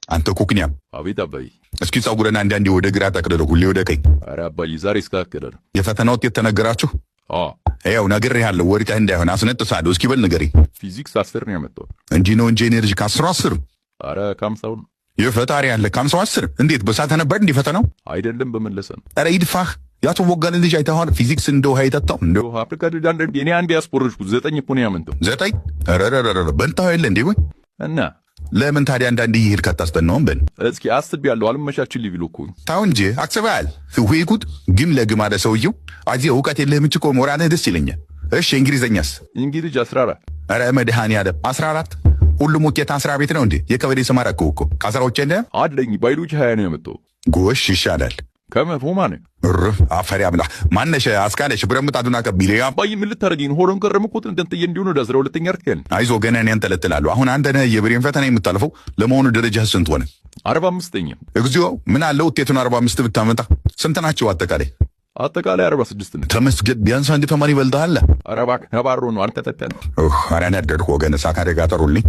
አንተ ኩክኛም አቤት አባይ። እስኪ ጸጉረን አንዳንዴ ወደ ግራ ጠቅልለው ሁሌ ወደ ቀኝ። ኧረ አባይ ዛሬ እስካከደር የፈተና ውጤት ተነገራችሁ? ያው ነግሬሃለሁ፣ ወርቀህ እንዳይሆን አስነጥሳለሁ። እስኪ በል ንገረኝ። ፊዚክስ 10 ነው ያመጣው። እንዲህ ነው እንጂ ኤነርጂ ከ10 10። ኧረ ከ50 የፈጣሪ ያለ ከ50 10። እንዴት በሳተ ነበር እንዴ ፈተናው? አይደለም በመለሰ ነው። ኧረ ይድፋህ። ያቶ ወጋለ ልጅ አይተኸዋል? ፊዚክስ እንደው ሃይታጣው እንደው አፍሪካ ደንደ እኔ አንድ ያስፖርሽኩት 9 እኮ ነው ያመጣው። 9? ኧረ በንታው የለ እንዴ ወይ? እና ለምን ታዲያ አንዳንዴ ይሄድ ካታስጠናውም በል እስኪ አስቤያለሁ። አልመቻችልኝ ቢሉ እኮ ታው እንጂ አክሰባል ወይ ጉድ ግም ለግም አለ ሰውየው። አዚህ እውቀት የለህም እንጂ እኮ ሞራልህ ደስ ይለኛል። እሺ እንግሊዘኛስ? እንግሊዝ 14። ኧረ መድኃኒዓለም 14። ሁሉም ውጤት 10 ቤት ነው እንዴ? የከበዴ ሰማራከው እኮ ከ10 እንደ አለኝ ባዮሎጂ 20 ነው ያመጣው። ጎሽ ይሻላል። ከመቶ ማን አፈሪ አብላ ማነሽ አስካለሽ ብረምጣዱና ከቢለ አባይ ምን ልታረጊኝ? ሆሮን ከረምኩት እንደንተየ እንዲሆነ ወደ 12ኛ እርከን። አይዞ ገና እኔን ተለጥላለሁ። አሁን አንተ ነህ የብሬን ፈተና የምታልፈው። ለመሆኑ ደረጃህ ስንት ሆነ? 45ኛ። እግዚኦ ምን አለ ውጤቱን 45 ብታመጣ። ስንት ናቸው አጠቃላይ? አጠቃላይ 46 ነው። ተመስገን ቢያንስ አንድ ተማሪ ይበልጥሃል። ኧረ እባክህ ነባሮ ነው አንተ ተተን። ኧረ ነደድኩ ወገን ሳካደጋ ጠሩልኝ።